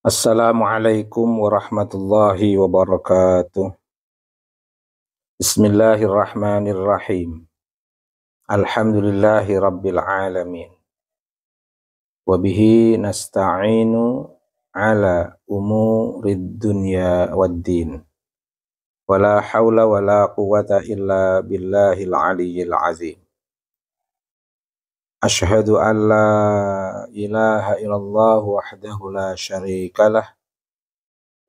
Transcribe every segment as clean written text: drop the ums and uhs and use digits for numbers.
Assalamualaikum warahmatullahi wabarakatuh. Bismillahirrahmanirrahim. Alhamdulillahi rabbil alamin. Wabihi nasta'inu ala umurid dunya waddin. Wala hawla wala quwata illa billahil aliyyil azim. Ashhadu an la ilaha illallah wahdahu la syarikalah.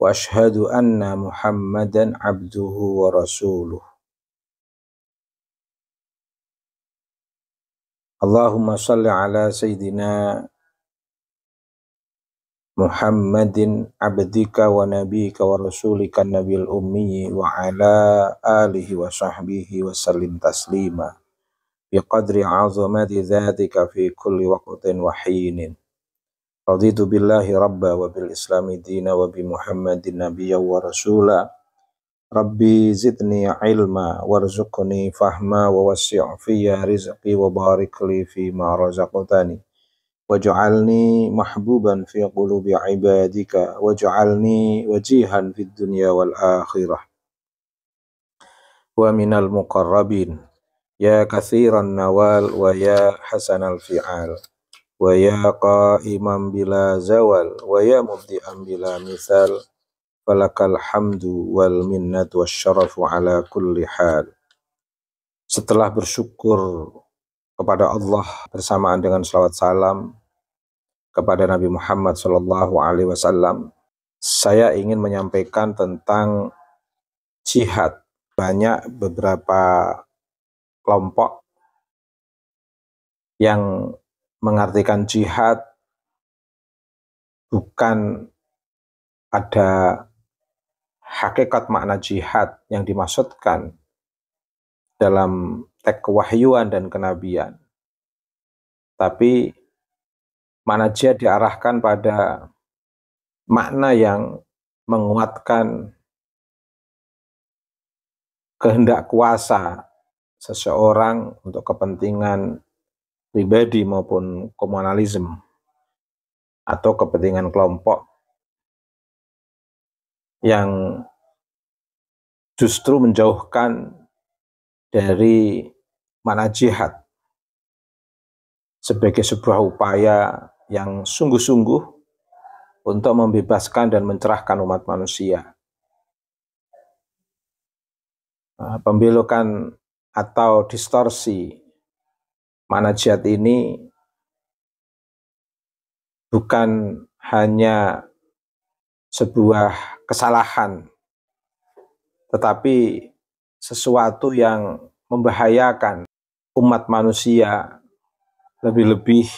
Wa ashhadu anna Muhammadan abduhu wa rasuluh. Allahumma salli ala Sayyidina Muhammadin abdika wa nabika wa rasulika nabil ummi wa ala alihi wa sahbihi wa sallim taslima biqadri azamati dhatika fi kulli waqtin wa hinin. Raditu billahi rabba wa bil islami dina wa bi Muhammadin nabiyya wa rasula. Rabbi zidni ilma warzuqni fahma wa wasi' fiyya rizqi wa barik li fi ma razaqtani waj'alni mahbuban fi qulubi ibadika waj'alni wajihan fid dunya wal akhirah wa minal muqarrabin ya katsiran nawal wa ya hasanal fi'al wa ya qa'iman bila zawal wa ya mubdi'an bila misal falakal hamdu wal minnatu wasyarafu ala kulli hal. Setelah bersyukur kepada Allah bersamaan dengan salawat salam kepada Nabi Muhammad sallallahu alaihi wasallam, saya ingin menyampaikan tentang jihad. Banyak beberapa kelompok yang mengartikan jihad bukan ada hakikat makna jihad yang dimaksudkan dalam teks kewahyuan dan kenabian. Tapi makna jihad diarahkan pada makna yang menguatkan kehendak kuasa seseorang untuk kepentingan pribadi maupun komunalisme atau kepentingan kelompok yang justru menjauhkan dari makna jihad sebagai sebuah upaya yang sungguh-sungguh untuk membebaskan dan mencerahkan umat manusia. Pembelokan atau distorsi makna jihad ini bukan hanya sebuah kesalahan, tetapi sesuatu yang membahayakan umat manusia, lebih-lebih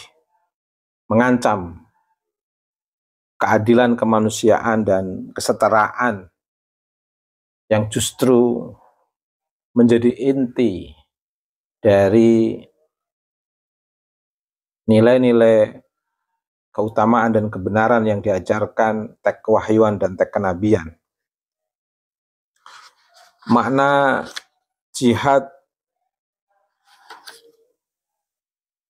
mengancam keadilan kemanusiaan dan kesetaraan yang justru menjadi inti dari nilai-nilai keutamaan dan kebenaran yang diajarkan teks kewahyuan dan teks kenabian. Makna jihad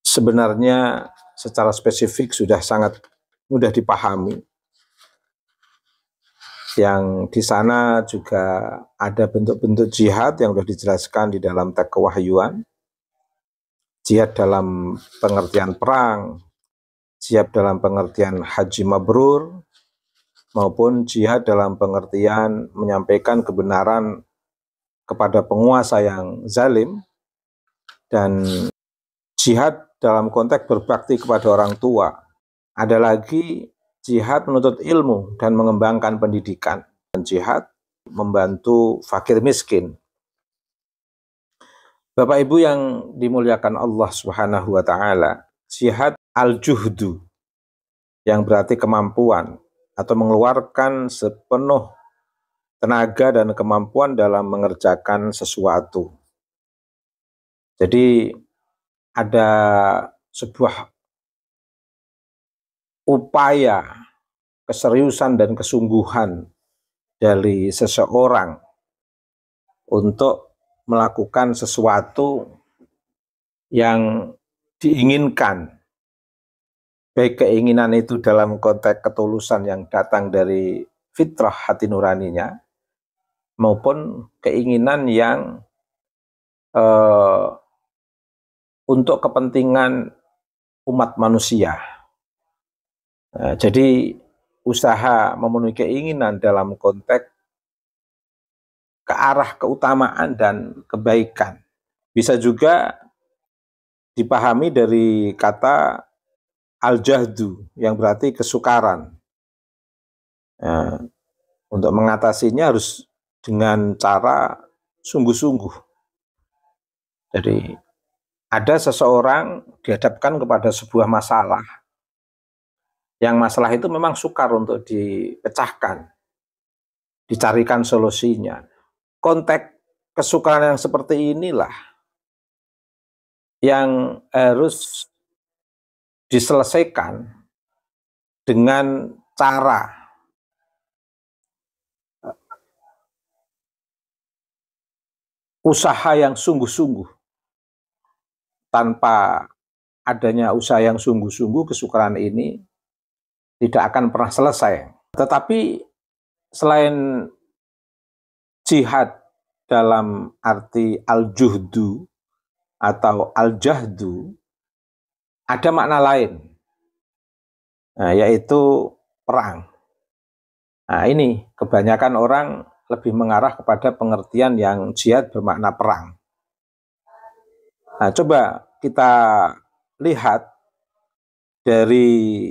sebenarnya secara spesifik sudah sangat mudah dipahami. Yang di sana juga ada bentuk-bentuk jihad yang sudah dijelaskan di dalam teks kewahyuan. Jihad dalam pengertian perang, jihad dalam pengertian haji mabrur, maupun jihad dalam pengertian menyampaikan kebenaran kepada penguasa yang zalim, dan jihad dalam konteks berbakti kepada orang tua. Ada lagi jihad menuntut ilmu dan mengembangkan pendidikan, dan jihad membantu fakir miskin. Bapak Ibu yang dimuliakan Allah Subhanahu wa taala, jihad al-juhdu yang berarti kemampuan atau mengeluarkan sepenuh tenaga dan kemampuan dalam mengerjakan sesuatu. Jadi ada sebuah upaya keseriusan dan kesungguhan dari seseorang untuk melakukan sesuatu yang diinginkan baik keinginan itu dalam konteks ketulusan yang datang dari fitrah hati nuraninya, maupun keinginan yang untuk kepentingan umat manusia. Nah, jadi usaha memenuhi keinginan dalam konteks ke arah keutamaan dan kebaikan. Bisa juga dipahami dari kata al-jahdu yang berarti kesukaran. Nah, untuk mengatasinya harus dengan cara sungguh-sungguh. Jadi ada seseorang dihadapkan kepada sebuah masalah, yang masalah itu memang sukar untuk dipecahkan, dicarikan solusinya. Konteks kesukaran yang seperti inilah yang harus diselesaikan dengan cara usaha yang sungguh-sungguh. Tanpa adanya usaha yang sungguh-sungguh, kesukaran ini tidak akan pernah selesai. Tetapi selain jihad dalam arti al-juhdu atau al-jahdu, ada makna lain, yaitu perang. Nah, ini kebanyakan orang lebih mengarah kepada pengertian yang jihad bermakna perang. Nah, coba kita lihat dari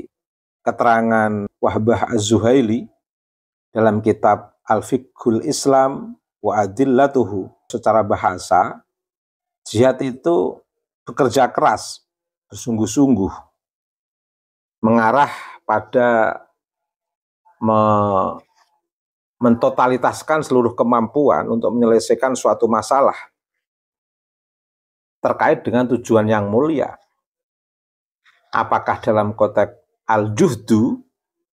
keterangan Wahbah Az-Zuhaili dalam kitab Al-Fiqhul Islam wa Adillatuhu. Secara bahasa, jihad itu bekerja keras, bersungguh-sungguh, mengarah pada mentotalitaskan seluruh kemampuan untuk menyelesaikan suatu masalah terkait dengan tujuan yang mulia. Apakah dalam konteks al-juhdu,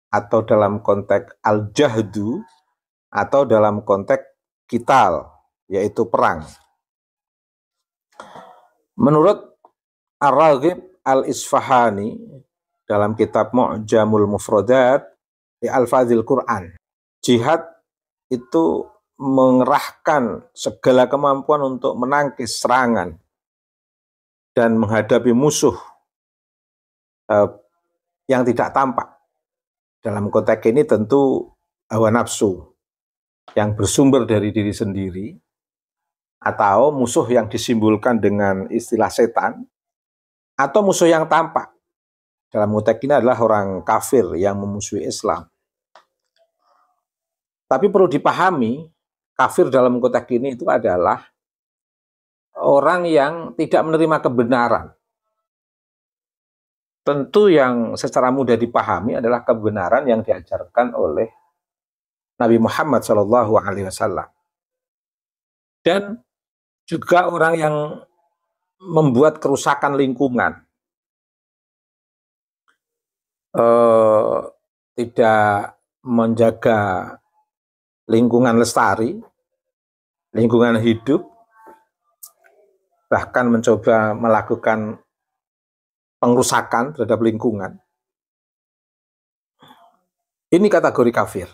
atau dalam konteks al-jahdu, atau dalam konteks qital, yaitu perang. Menurut Ar-Raghib Al-Isfahani dalam kitab Mu'jamul Mufradat di Al-Fadhil Quran, jihad itu mengerahkan segala kemampuan untuk menangkis serangan dan menghadapi musuh yang tidak tampak. Dalam konteks ini tentu hawa nafsu yang bersumber dari diri sendiri, atau musuh yang disimbolkan dengan istilah setan, atau musuh yang tampak. Dalam konteks ini adalah orang kafir yang memusuhi Islam. Tapi perlu dipahami, kafir dalam konteks ini itu adalah orang yang tidak menerima kebenaran. Tentu yang secara mudah dipahami adalah kebenaran yang diajarkan oleh Nabi Muhammad SAW. Dan juga orang yang membuat kerusakan lingkungan, tidak menjaga lingkungan lestari, lingkungan hidup, bahkan mencoba melakukan pengrusakan terhadap lingkungan. Ini kategori kafir.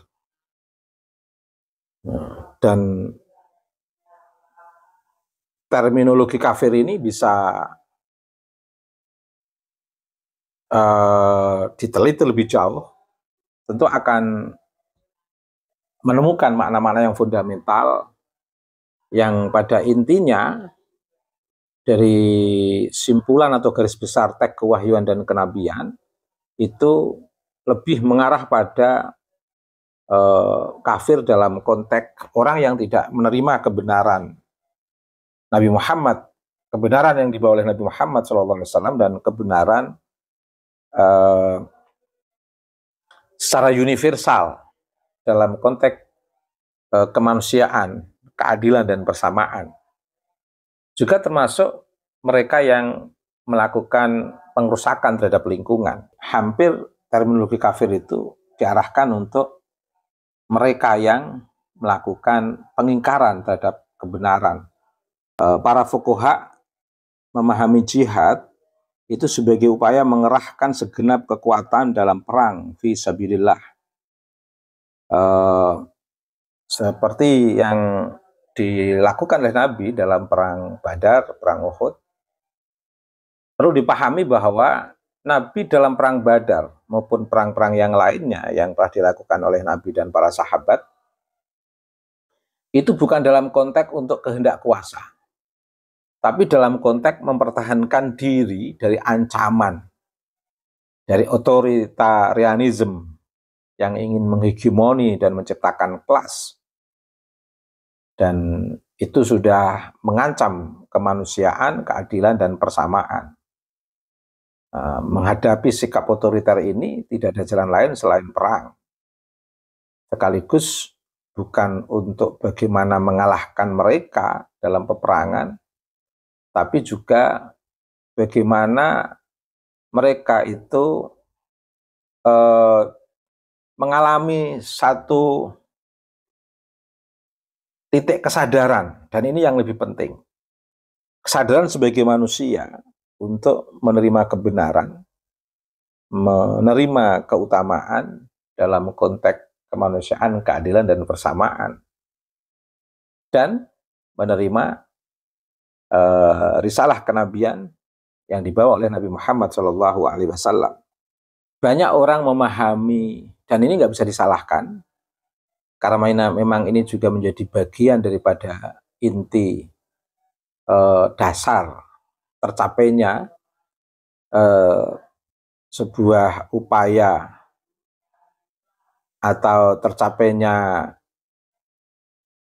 Dan terminologi kafir ini bisa diteliti lebih jauh, tentu akan menemukan makna-makna yang fundamental yang pada intinya dari simpulan atau garis besar teks kewahyuan dan kenabian itu lebih mengarah pada kafir dalam konteks orang yang tidak menerima kebenaran Nabi Muhammad, kebenaran yang dibawa oleh Nabi Muhammad SAW, dan kebenaran secara universal dalam konteks kemanusiaan, keadilan dan persamaan. Juga termasuk mereka yang melakukan pengrusakan terhadap lingkungan. Hampir terminologi kafir itu diarahkan untuk mereka yang melakukan pengingkaran terhadap kebenaran. Para fuqaha memahami jihad itu sebagai upaya mengerahkan segenap kekuatan dalam perang fi sabilillah. Seperti yang dilakukan oleh Nabi dalam perang Badar, perang Uhud. Perlu dipahami bahwa Nabi dalam perang Badar maupun perang-perang yang lainnya yang telah dilakukan oleh Nabi dan para sahabat, itu bukan dalam konteks untuk kehendak kuasa, tapi dalam konteks mempertahankan diri dari ancaman, dari otoritarianisme yang ingin menghegemoni dan menciptakan kelas. Dan itu sudah mengancam kemanusiaan, keadilan, dan persamaan. Menghadapi sikap otoriter ini tidak ada jalan lain selain perang. Sekaligus bukan untuk bagaimana mengalahkan mereka dalam peperangan, tapi juga bagaimana mereka itu mengalami satu titik kesadaran, dan ini yang lebih penting. Kesadaran sebagai manusia untuk menerima kebenaran, menerima keutamaan dalam konteks kemanusiaan, keadilan, dan persamaan, dan menerima risalah kenabian yang dibawa oleh Nabi Muhammad SAW. Banyak orang memahami, dan ini nggak bisa disalahkan, karena memang ini juga menjadi bagian daripada inti dasar tercapainya sebuah upaya atau tercapainya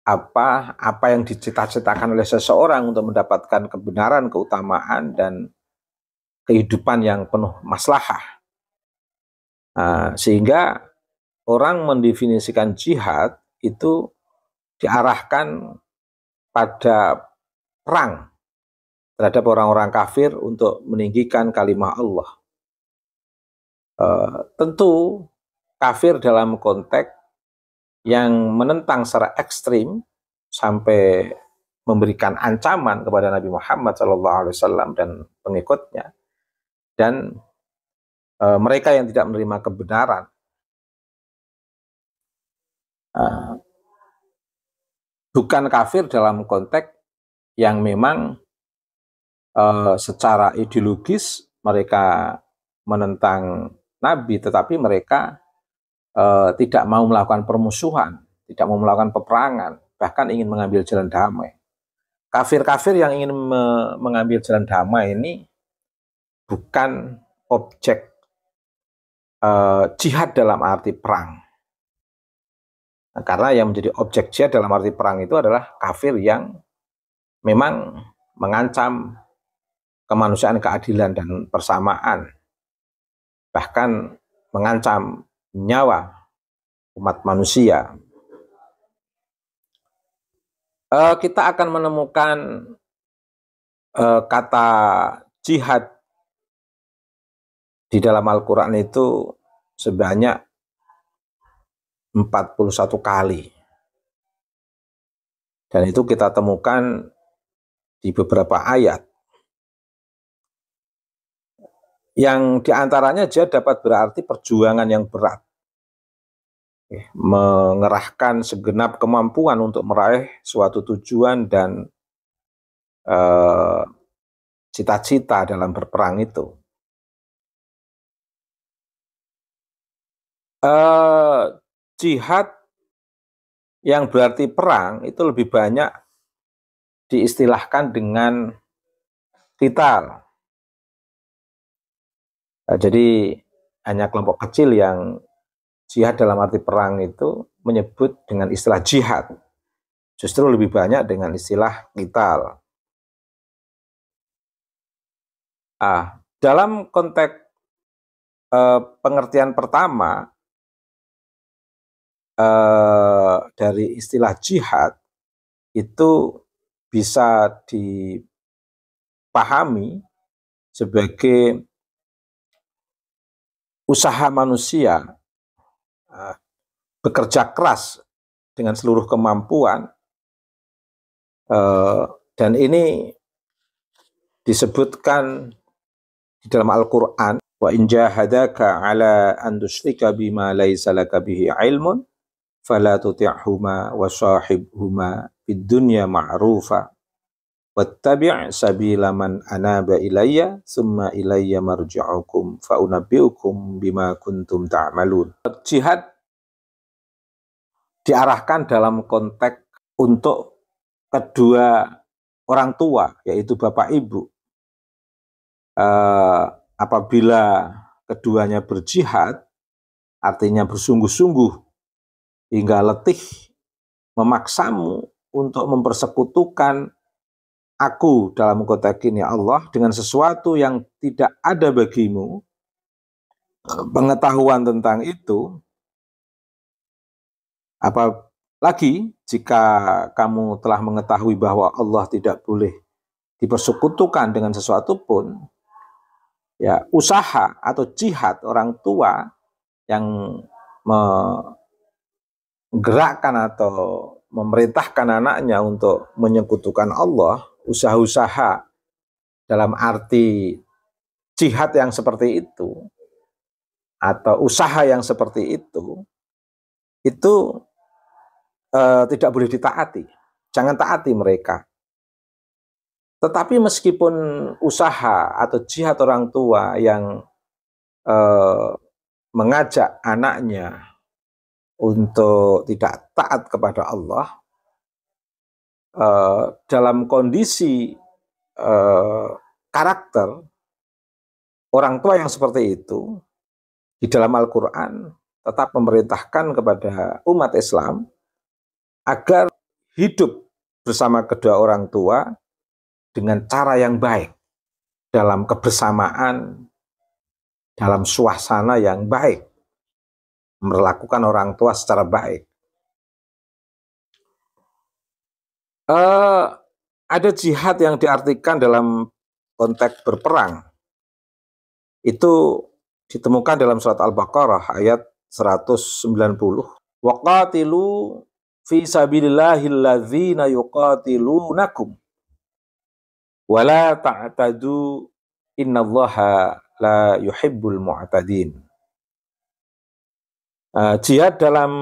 apa yang dicita-citakan oleh seseorang untuk mendapatkan kebenaran, keutamaan, dan kehidupan yang penuh maslahah. Sehingga orang mendefinisikan jihad itu diarahkan pada perang terhadap orang-orang kafir untuk meninggikan kalimah Allah. Tentu kafir dalam konteks yang menentang secara ekstrim sampai memberikan ancaman kepada Nabi Muhammad SAW dan pengikutnya, dan mereka yang tidak menerima kebenaran. Bukan kafir dalam konteks yang memang secara ideologis mereka menentang Nabi, tetapi mereka tidak mau melakukan permusuhan, tidak mau melakukan peperangan, bahkan ingin mengambil jalan damai. Kafir-kafir yang ingin mengambil jalan damai ini bukan objek jihad dalam arti perang. Karena yang menjadi objek jihad dalam arti perang itu adalah kafir yang memang mengancam kemanusiaan, keadilan, dan persamaan, bahkan mengancam nyawa umat manusia. Kita akan menemukan kata jihad di dalam Al-Quran itu sebanyak 41 kali. Dan itu kita temukan di beberapa ayat. Yang diantaranya jihad dapat berarti perjuangan yang berat, mengerahkan segenap kemampuan untuk meraih suatu tujuan dan cita-cita dalam berperang itu. Jihad yang berarti perang itu lebih banyak diistilahkan dengan qital. Jadi hanya kelompok kecil yang jihad dalam arti perang itu menyebut dengan istilah jihad. Justru lebih banyak dengan istilah qital. Dalam konteks pengertian pertama dari istilah jihad itu bisa dipahami sebagai usaha manusia bekerja keras dengan seluruh kemampuan, dan ini disebutkan di dalam Al-Qur'an, wa in jahadaka ala an tusyrika bima laisa laka bihi ilmun fala tuti'huma wa shahibhuma fid dunya ma'rufa wattabi' sabila man anaba ilayya summa ilayya marji'ukum fa unabbi'ukum bima kuntum ta'malun. Jihad diarahkan dalam konteks untuk kedua orang tua, yaitu bapak ibu. Apabila keduanya berjihad, artinya bersungguh-sungguh hingga letih memaksamu untuk mempersekutukan aku dalam konteks ini Allah dengan sesuatu yang tidak ada bagimu pengetahuan tentang itu, apalagi jika kamu telah mengetahui bahwa Allah tidak boleh dipersekutukan dengan sesuatu pun, ya usaha atau jihad orang tua yang menggerakkan atau memerintahkan anaknya untuk menyekutukan Allah, usaha-usaha dalam arti jihad yang seperti itu atau usaha yang seperti itu tidak boleh ditaati. Jangan taati mereka. Tetapi meskipun usaha atau jihad orang tua yang mengajak anaknya untuk tidak taat kepada Allah, dalam kondisi karakter orang tua yang seperti itu, di dalam Al-Quran tetap memerintahkan kepada umat Islam agar hidup bersama kedua orang tua dengan cara yang baik, dalam kebersamaan, dalam suasana yang baik, memperlakukan orang tua secara baik. Ada jihad yang diartikan dalam konteks berperang. Itu ditemukan dalam surat Al-Baqarah ayat 190. Waqatilu fi sabilillahil ladzina yuqatilunakum wala ta'tadu innallaha la yuhibbul mu'tadin. Jihad dalam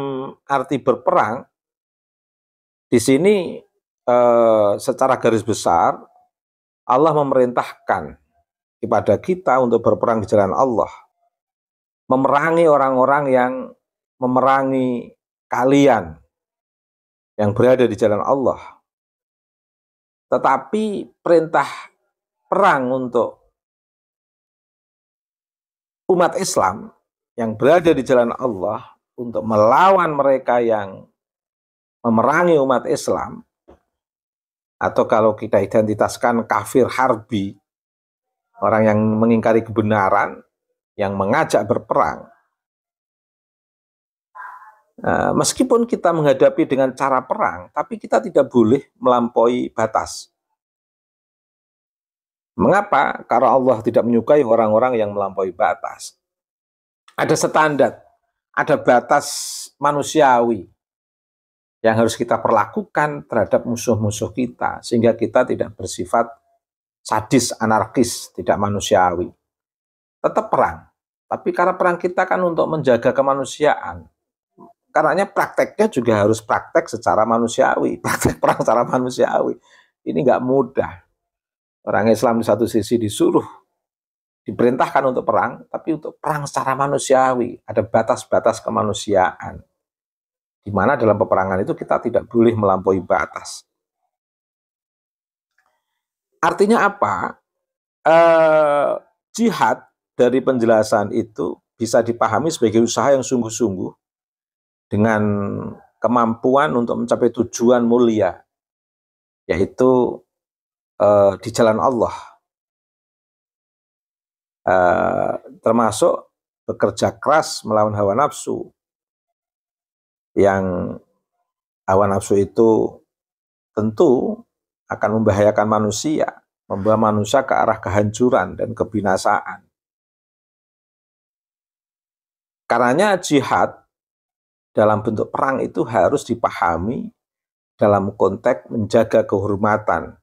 arti berperang di sini secara garis besar Allah memerintahkan kepada kita untuk berperang di jalan Allah, memerangi orang-orang yang memerangi kalian yang berada di jalan Allah. Tetapi perintah perang untuk umat Islam yang berada di jalan Allah untuk melawan mereka yang memerangi umat Islam, atau kalau kita identitaskan kafir harbi, orang yang mengingkari kebenaran, yang mengajak berperang. Meskipun kita menghadapi dengan cara perang, tapi kita tidak boleh melampaui batas. Mengapa? Karena Allah tidak menyukai orang-orang yang melampaui batas. Ada standar, ada batas manusiawi yang harus kita perlakukan terhadap musuh-musuh kita, sehingga kita tidak bersifat sadis, anarkis, tidak manusiawi. Tetap perang, tapi karena perang kita kan untuk menjaga kemanusiaan. Karenanya prakteknya juga harus praktek secara manusiawi, praktek perang secara manusiawi. Ini nggak mudah. Orang Islam di satu sisi diperintahkan untuk perang, tapi untuk perang secara manusiawi, ada batas-batas kemanusiaan. Di mana dalam peperangan itu kita tidak boleh melampaui batas. Artinya apa? Jihad dari penjelasan itu bisa dipahami sebagai usaha yang sungguh-sungguh dengan kemampuan untuk mencapai tujuan mulia, yaitu di jalan Allah, termasuk bekerja keras melawan hawa nafsu, yang hawa nafsu itu tentu akan membahayakan manusia, membawa manusia ke arah kehancuran dan kebinasaan. Karenanya jihad dalam bentuk perang itu harus dipahami dalam konteks menjaga kehormatan,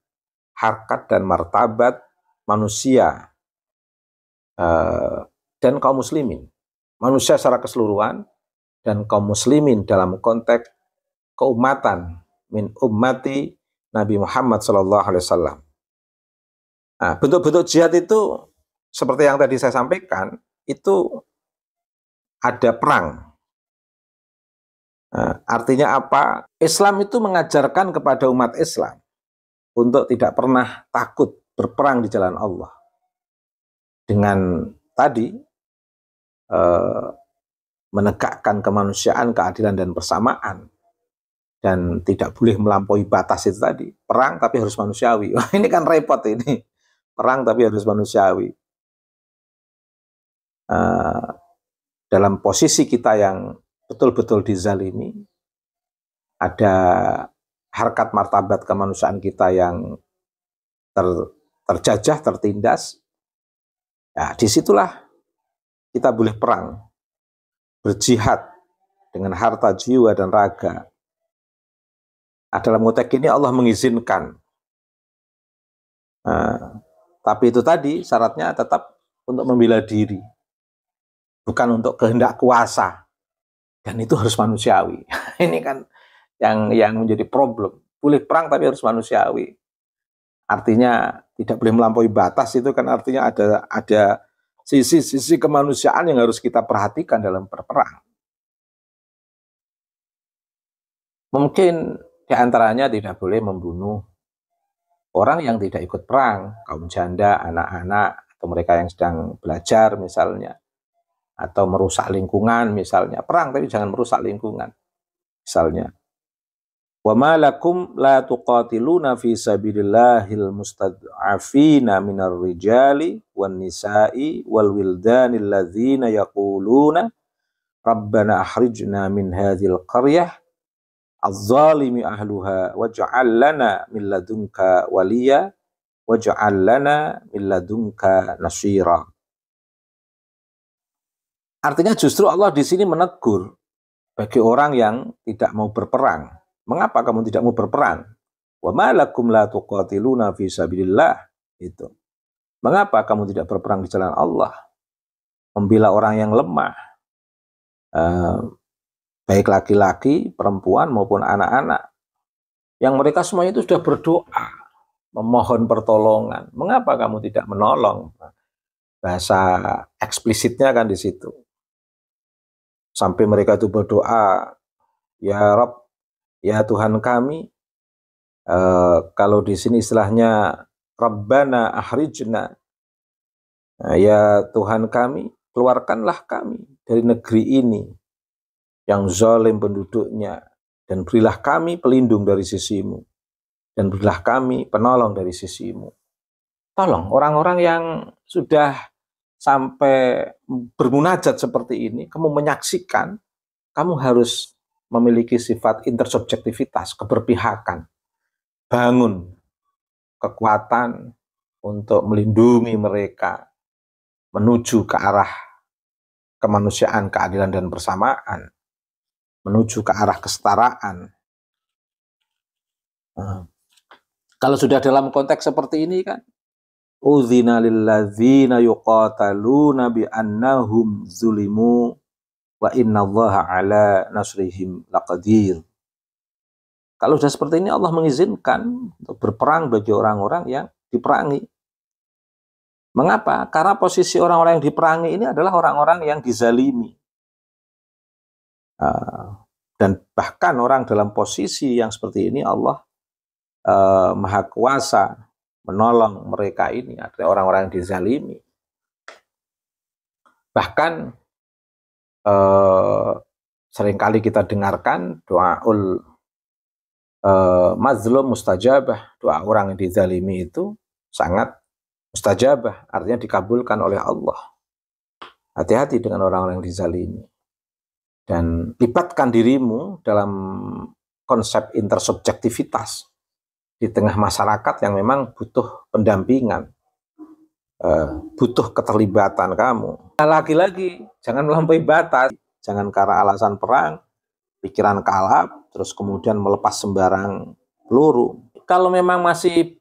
harkat dan martabat manusia dan kaum muslimin, manusia secara keseluruhan, dan kaum muslimin dalam konteks keumatan min ummati Nabi Muhammad SAW. Nah, bentuk-bentuk jihad itu seperti yang tadi saya sampaikan, itu ada perang. Nah, artinya apa? Islam itu mengajarkan kepada umat Islam untuk tidak pernah takut berperang di jalan Allah. Dengan tadi menegakkan kemanusiaan, keadilan, dan persamaan. Dan tidak boleh melampaui batas itu tadi. Perang tapi harus manusiawi. Wah, ini kan repot ini. Perang tapi harus manusiawi. Dalam posisi kita yang betul-betul dizalimi, ada harkat martabat kemanusiaan kita yang terjajah, tertindas, ya disitulah kita boleh perang, berjihad dengan harta, jiwa, dan raga. Dalam konteks ini Allah mengizinkan. Tapi itu tadi syaratnya tetap untuk membela diri, bukan untuk kehendak kuasa. Dan itu harus manusiawi. Ini kan yang menjadi problem. Boleh perang tapi harus manusiawi. Artinya tidak boleh melampaui batas, itu kan artinya ada sisi-sisi kemanusiaan yang harus kita perhatikan dalam berperang. Mungkin diantaranya tidak boleh membunuh orang yang tidak ikut perang, kaum janda, anak-anak, atau mereka yang sedang belajar misalnya, atau merusak lingkungan misalnya. Perang tapi jangan merusak lingkungan misalnya. Wa ma lakum la tuqatiluna fi sabilillahil mustad'afina minar rijali wan nisa'i wal wildanil ladzina yaquluna rabbana akhrijna min hadhil qaryah az-zalimi ahluha waj'al lana min ladunka waliya waj'al lana min ladunka nasira. Artinya justru Allah di sini menegur bagi orang yang tidak mau berperang. Mengapa kamu tidak mau berperang? Wa ma lakum la tuqatiluna fi sabilillah. Itu. Mengapa kamu tidak berperang di jalan Allah? Membela orang yang lemah. Baik laki-laki, perempuan maupun anak-anak. Yang mereka semuanya itu sudah berdoa, memohon pertolongan. Mengapa kamu tidak menolong? Bahasa eksplisitnya kan di situ. Sampai mereka itu berdoa, ya Rabb, ya Tuhan kami, kalau di sini istilahnya Rabbana akhrijna, ya Tuhan kami, keluarkanlah kami dari negeri ini yang zalim penduduknya, dan berilah kami pelindung dari sisimu, dan berilah kami penolong dari sisimu. Tolong orang-orang yang sudah sampai bermunajat seperti ini, kamu menyaksikan, kamu harus memiliki sifat intersubjektivitas, keberpihakan. Bangun kekuatan untuk melindungi mereka menuju ke arah kemanusiaan, keadilan, dan persamaan, menuju ke arah kesetaraan. Kalau sudah dalam konteks seperti ini kan, udzina lilladzina yuqataluna bi annahum zulimu wa innallaha ala nasrihim laqadir. Kalau sudah seperti ini, Allah mengizinkan untuk berperang bagi orang-orang yang diperangi. Mengapa? Karena posisi orang-orang yang diperangi ini adalah orang-orang yang dizalimi. Dan bahkan orang dalam posisi yang seperti ini, Allah Maha Kuasa menolong mereka ini, adalah orang-orang yang dizalimi. Bahkan seringkali kita dengarkan doaul mazlum mustajabah, doa orang yang dizalimi itu sangat mustajabah, artinya dikabulkan oleh Allah. Hati-hati dengan orang-orang yang dizalimi. Dan libatkan dirimu dalam konsep intersubjektivitas di tengah masyarakat yang memang butuh pendampingan, butuh keterlibatan kamu. Lagi-lagi, jangan melampaui batas, jangan karena alasan perang, pikiran kalap, terus kemudian melepas sembarang peluru. Kalau memang masih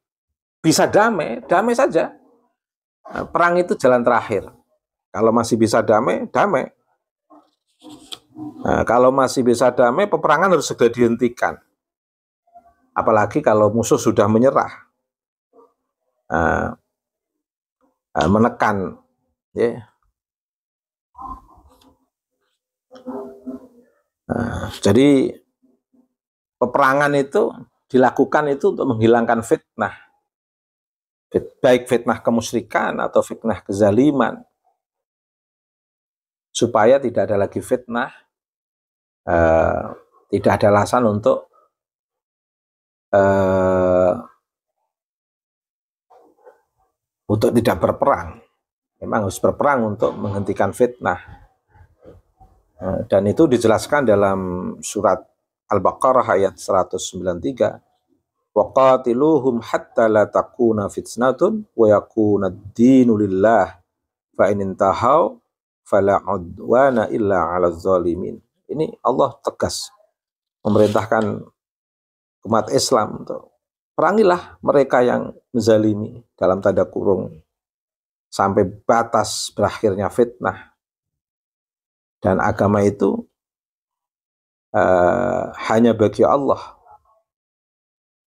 bisa damai, damai saja. Perang itu jalan terakhir. Kalau masih bisa damai, damai. Nah, kalau masih bisa damai, peperangan harus segera dihentikan. Apalagi kalau musuh sudah menyerah, menekan, ya. Jadi peperangan itu dilakukan itu untuk menghilangkan fitnah, baik fitnah kemusyrikan atau fitnah kezaliman, supaya tidak ada lagi fitnah, tidak ada alasan untuk tidak berperang. Memang harus berperang untuk menghentikan fitnah. Dan itu dijelaskan dalam surat Al-Baqarah ayat 193. Waqatiluhum hatta la takuna fitnatun wa yakuna ad-dinu lillah fa in intahaw fala udwana illa 'alaz zalimin. Ini Allah tegas memerintahkan umat Islam untuk perangilah mereka yang menzalimi, dalam tanda kurung, sampai batas berakhirnya fitnah. Dan agama itu hanya bagi Allah.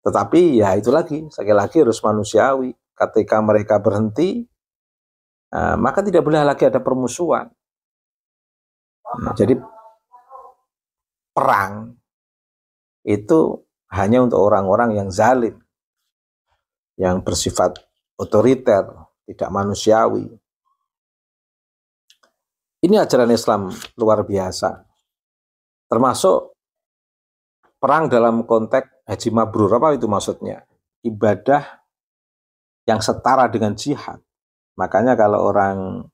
Tetapi ya itu lagi, sekali lagi harus manusiawi. Ketika mereka berhenti, maka tidak boleh lagi ada permusuhan. Jadi perang itu hanya untuk orang-orang yang zalim, yang bersifat otoriter, tidak manusiawi. Ini ajaran Islam luar biasa. Termasuk perang dalam konteks haji mabrur. Apa itu maksudnya? Ibadah yang setara dengan jihad. Makanya kalau orang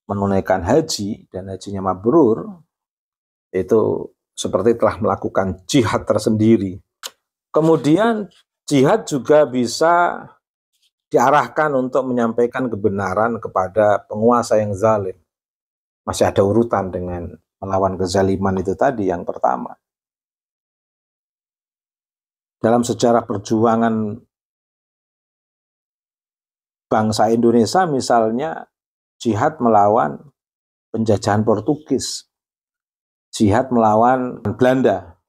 menunaikan haji dan hajinya mabrur, itu seperti telah melakukan jihad tersendiri. Kemudian jihad juga bisa diarahkan untuk menyampaikan kebenaran kepada penguasa yang zalim. Masih ada urutan dengan melawan kezaliman itu tadi yang pertama. Dalam sejarah perjuangan bangsa Indonesia misalnya, jihad melawan penjajahan Portugis, jihad melawan Belanda.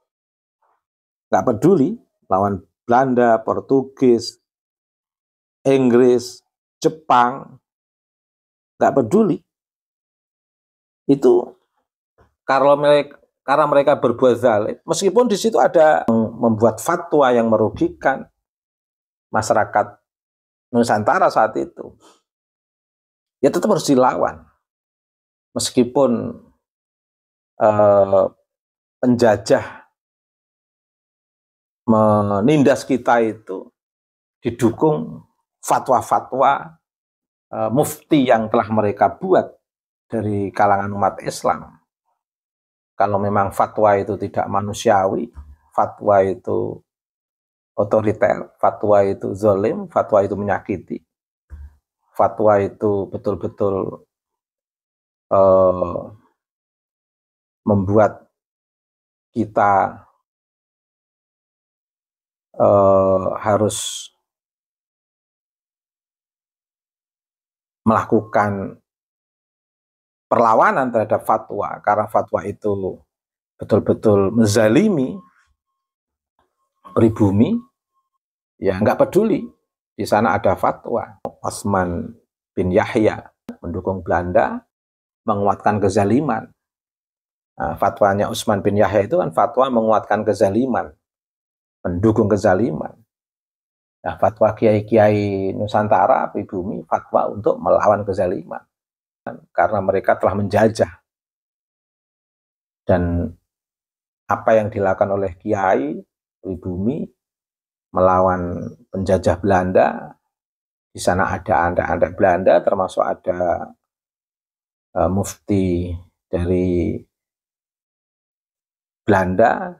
Nggak peduli, lawan Belanda, Portugis, Inggris, Jepang, nggak peduli. Itu karena mereka berbuat zalim, meskipun di situ ada membuat fatwa yang merugikan masyarakat Nusantara saat itu, ya tetap harus dilawan. Meskipun penjajah menindas kita itu didukung fatwa-fatwa mufti yang telah mereka buat dari kalangan umat Islam. Kalau memang fatwa itu tidak manusiawi, fatwa itu otoriter, fatwa itu zalim, fatwa itu menyakiti, fatwa itu betul-betul membuat kita harus melakukan perlawanan terhadap fatwa, karena fatwa itu betul-betul menzalimi pribumi, ya nggak peduli. Di sana ada fatwa. Utsman bin Yahya mendukung Belanda, menguatkan kezaliman. Nah, fatwanya Utsman bin Yahya itu kan fatwa menguatkan kezaliman, mendukung kezaliman. Nah, fatwa kiai-kiai Nusantara, pribumi, fatwa untuk melawan kezaliman. Karena mereka telah menjajah. Dan apa yang dilakukan oleh kiai pribumi melawan penjajah Belanda, di sana ada anak-anak Belanda, termasuk ada mufti dari Belanda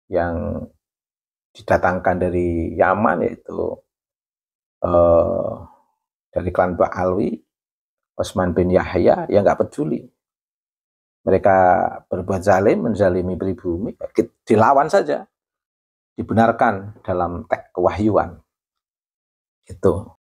yang didatangkan dari Yaman, yaitu dari klan Ba'alwi, Utsman bin Yahya, ya nggak peduli. Mereka berbuat zalim, menzalimi pribumi, dilawan saja, dibenarkan dalam teks kewahyuan. Itu.